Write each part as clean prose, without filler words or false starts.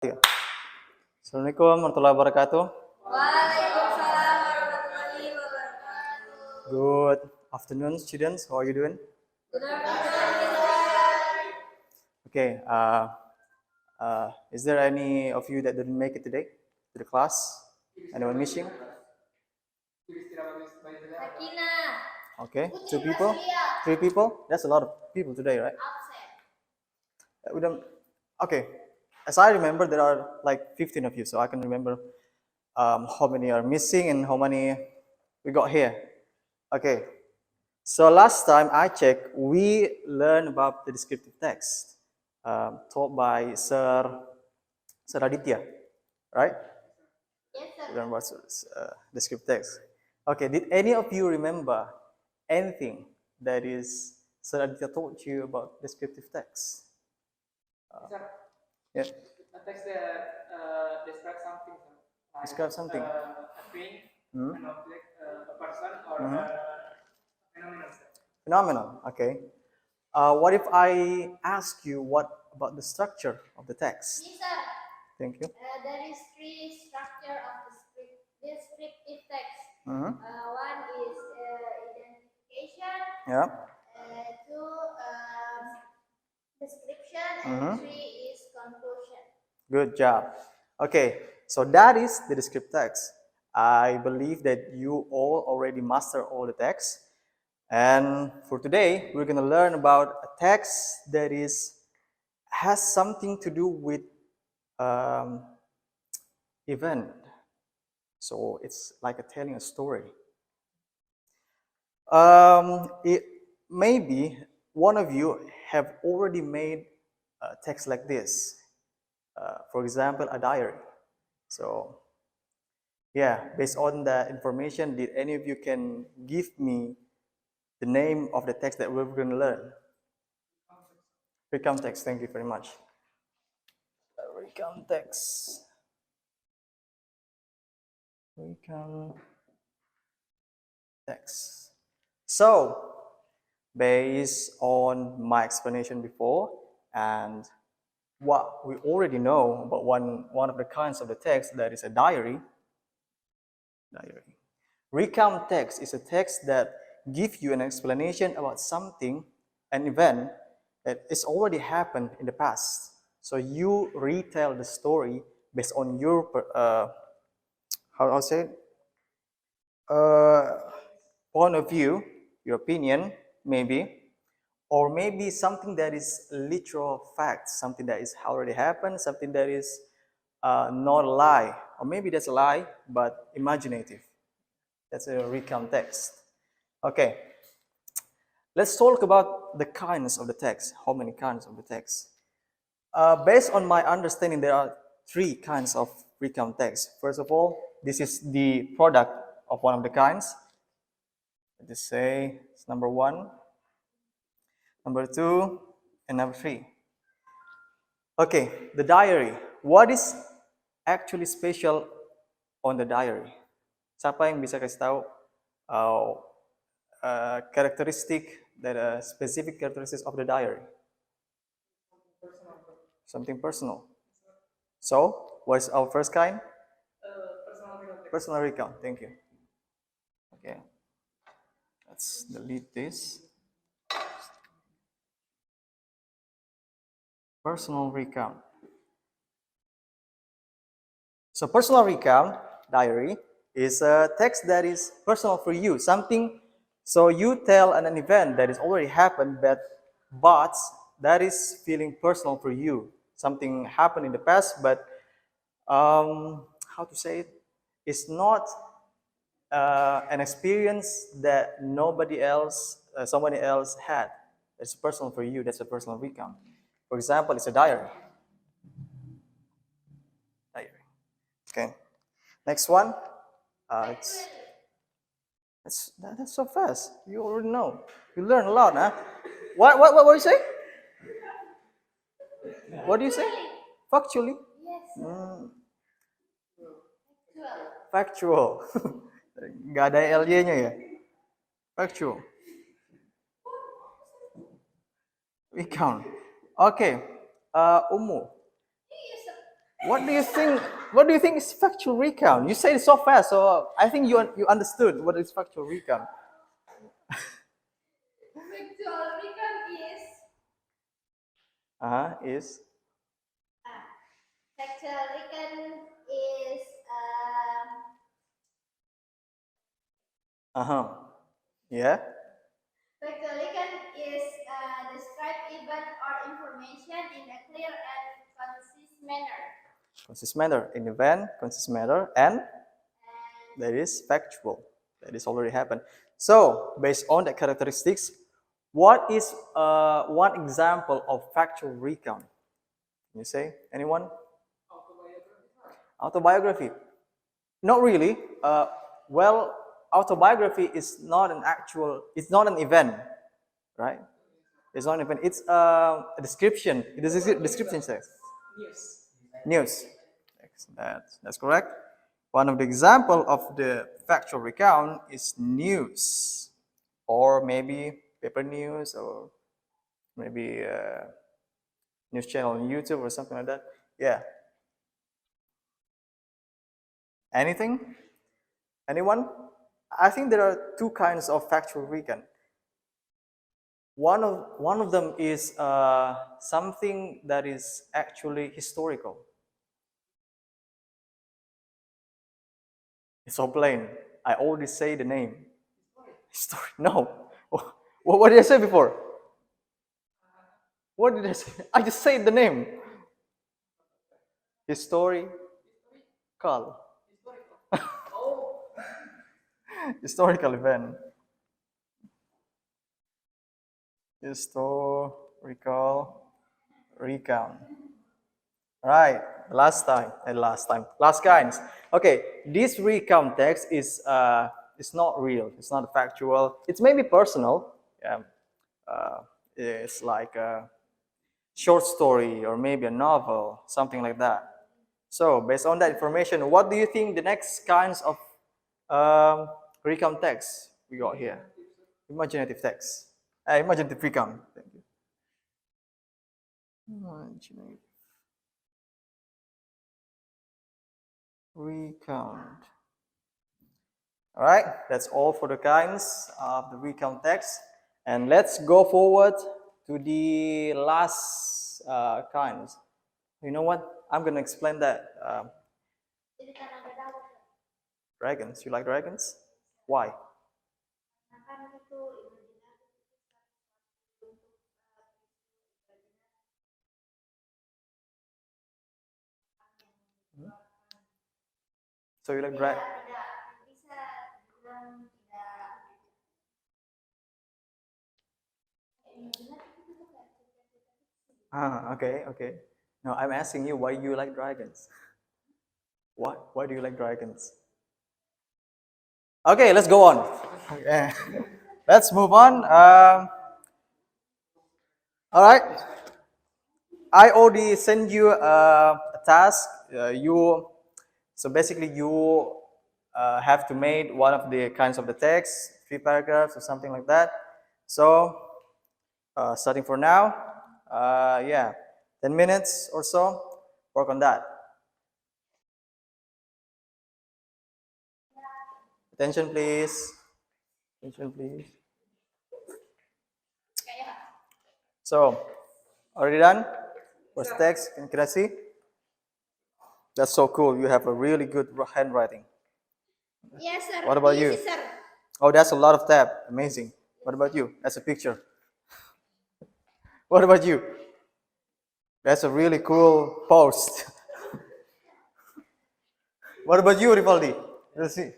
Ya. Assalamualaikum warahmatullahi wabarakatuh. Waalaikumsalam warahmatullahi wabarakatuh. Good afternoon, students. How are you doing? Good afternoon. Okay. Is there any of you that didn't make it today to the class? Anyone missing? Sakina. Okay, 2 people, 3 people. That's a lot of people today, right? Absen. We don't. Okay. As I remember, there are like 15 of you, so I can remember how many are missing and how many we got here. Okay. So last time I checked, we learned about the descriptive text taught by Sir Aditya, right? Yes, We sir. learned about descriptive text. Okay, did any of you remember anything that is Sir Aditya taught you about descriptive text? Yeah. A text that describes something. Like, Describe something. A thing, an object, a person, or a phenomenon. Phenomenon. Okay. What if I ask you what about the structure of the text? Yes, sir. Thank you. There is three structure of the descriptive text. Mhm. One is identification. Yeah. Two, description, Mhm. and three is conclusion. Good job. Okay, so that is the descriptive text. I believe that you all already master all the text. And for today, we're going to learn about a text that has something to do with event. So it's like telling a story. Maybe one of you have already made a text like this. For example, a diary. So yeah, based on the information, did any of you can give me the name of the text that we're going to learn? Recount text. Thank you very much. Recount text. Recount text. So, based on my explanation before and what we already know about one of the kinds of the text, that is a diary. Recount text is a text that gives you an explanation about something, an event that has already happened in the past. So you retell the story based on your how I'll say it, point of view, your opinion, maybe, or maybe something that is literal fact, something that is already happened, something that is not a lie, or maybe that's a lie but imaginative. That's a recount text. Okay, let's talk about the kinds of the text. How many kinds of the text? Based on my understanding, there are 3 kinds of recount text. First of all, this is the product of one of the kinds. Let's just say it's number 1, number 2, and number 3. Okay, the diary. What is actually special on the diary? Siapa yang bisa kasih tahu characteristic, that specific characteristics of the diary? Something personal. So, what's our first kind? Personal recount. Thank you. Okay. Let's delete this. Personal recount. So, personal recount diary is a text that is personal for you. Something. So you tell an event that has already happened, but that is feeling personal for you. Something happened in the past, but how to say it? It's not an experience that somebody else had. It's personal for you. That's a personal recount. For example, it's a diary. Diary. Okay. Next one. That's so fast. You already know. You learn a lot, huh? What do you say? What do you say? Factually? Yes. Factual. Nggak ada LY-nya ya? Factual. Recount. Okay. Umu. What do you think? What do you think is factual recount? You said it so fast, so I think you understood what is factual recount. Factual recount is Is factual recount is yeah. factual recount is describe event or information in a clear and concise manner. Consist manner in event, consist manner, and And that is factual. That is already happened. So based on that characteristics, what is one example of factual recount? Can you say anyone? Autobiography. Not really. Well, autobiography is not an actual. It's not an event, right? It's not an event. It's a description. It is a description text. News. News. That's correct. One of the example of the factual recount is news, or maybe paper news, or maybe news channel on YouTube or something like that. Yeah. Anything? Anyone? I think there are two kinds of factual recount. One of them is something that is actually historical. It's so plain. I already say the name. History. No. What did I say before? What did I say? I just said the name. Historical. Historical event. Historical recount. Right. Last kinds. Okay. This recount text is not real. It's not factual. It's maybe personal. Yeah. It's like a short story or maybe a novel, something like that. So based on that information, what do you think the next kinds of recount text we got here? Imaginative text. Imaginative recount. Thank you. Imaginative recount. All right, that's all for the kinds of the recount text. And let's go forward to the last kinds. You know what? I'm gonna explain that. jadi tanah daun. Dragons. You like dragons? Why? Nah, kan itu imajinasi untuk So you like tidak dragons? tidak bisa bilang tidak imajinatif itu bukan Okay, okay. No, I'm asking you why you like dragons. What? Why do you like dragons? Okay, let's go on. Yeah. Let's move on. All right. I already sent you a task. So basically you have to make one of the kinds of the text, 3 paragraphs or something like that. So starting for now, yeah, 10 minutes or so, work on that. Attention, please. Attention, please. kayak So, already done? First text, can I see? That's so cool. You have a really good handwriting. yes sir. What about Easy, you? sir. Oh, that's a lot of tab. Amazing. What about you? That's a picture. What about you? That's a really cool post. What about you, Rivaldi? Let's see.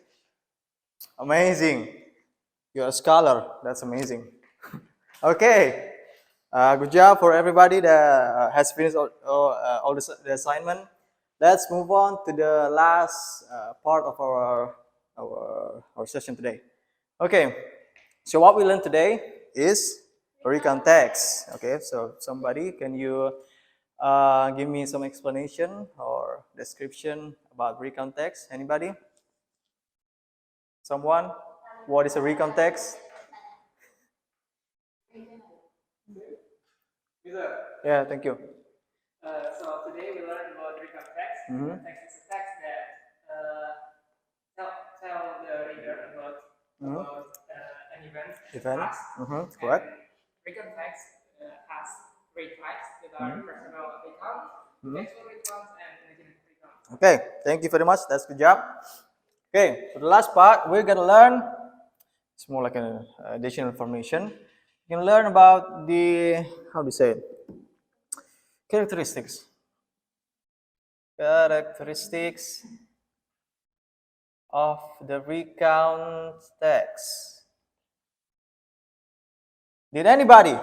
Amazing. You're a scholar. That's amazing. Okay. Good job for everybody that has finished all the assignment. Let's move on to the last part of our session today. Okay. So what we learned today is recount text. Okay. So somebody, can you give me some explanation or description about recount text? Anybody? Someone? What is a recount text? Gitu. Yeah, thank you. So today we learned about recount text. Mhm. Text is a text that tell the reader about an event in the Event. past. Correct. And recount text has three types that are personal recount, textual recount, and imaginative recount. Okay, thank you very much. That's good job. Okay, for the last part, we're gonna learn. It's more like an additional information. You can learn about the how do you say it? Characteristics. Characteristics of the recount text. Did anybody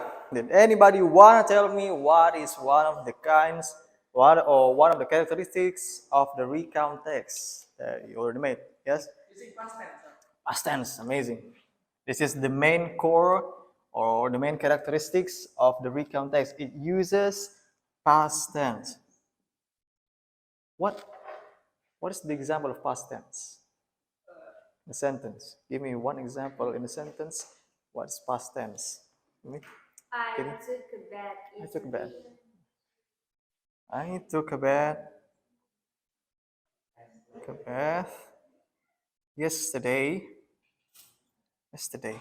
want to tell me what is one of the kinds, one of the characteristics of the recount text that you already made? Yes? Using past tense. Past tense, amazing. This is the main core or the main characteristics of the recount text. It uses past tense. What is the example of past tense? A sentence. Give me one example in a sentence. What is past tense? I Can you- took a bath. I took a bath. I took a bath. Took a bath yesterday. Yesterday.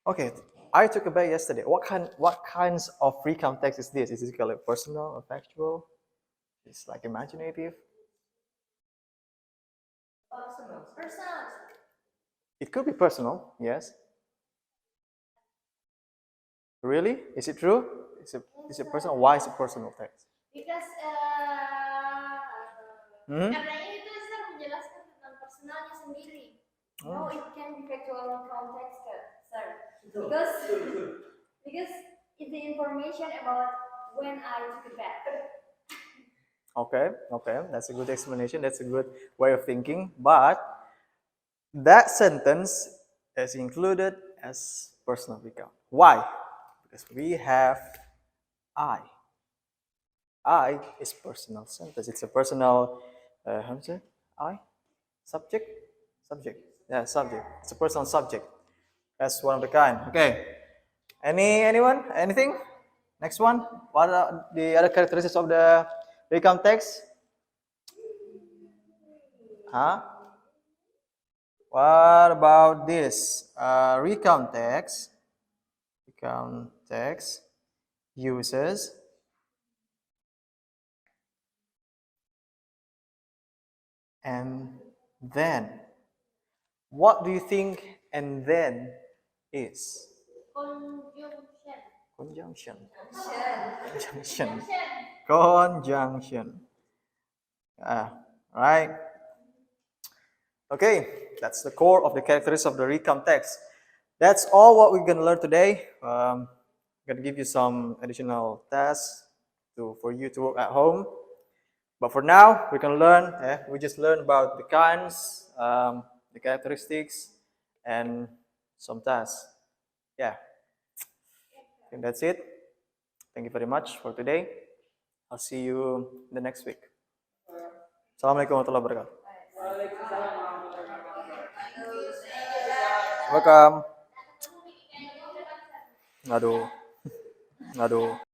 Okay, I took a bath yesterday. What kinds of recount text is this? Is it like personal or factual? It's like imaginative. Personal. It could be personal, yes. Really? Is it true? Is it personal? Why is it personal text? Because Hmm? karena itu sir menjelaskan tentang personalnya sendiri. No, it can be factual context, sir. Because it's the information about when I took a bath. Okay, that's a good explanation. That's a good way of thinking. But that sentence is included as personal recount. Why? Because we have I. I is personal sentence. It's a personal, how do you say? I? Subject? Subject. Yeah, subject. It's a personal subject. That's one of the kind. Okay. Anyone? Anything? Next one. What are the other characteristics of the recount text? Huh? What about this? Recount text. Recount text uses and then. What do you think and then is? Conjunction. Conjunction. Conjunction. Conjunction. Conjunction. Right. Okay, that's the core of the characteristics of the recount text. That's all what we're gonna learn today. I'm gonna give you some additional tasks for you to work at home. But for now, we can learn. We just learn about the kinds, the characteristics, and some tasks. Yeah, I think that's it. Thank you very much for today. I'll see you the next week. Assalamualaikum warahmatullahi wabarakatuh. Waalaikumsalam warahmatullahi wabarakatuh. Welcome. Aduh. Aduh.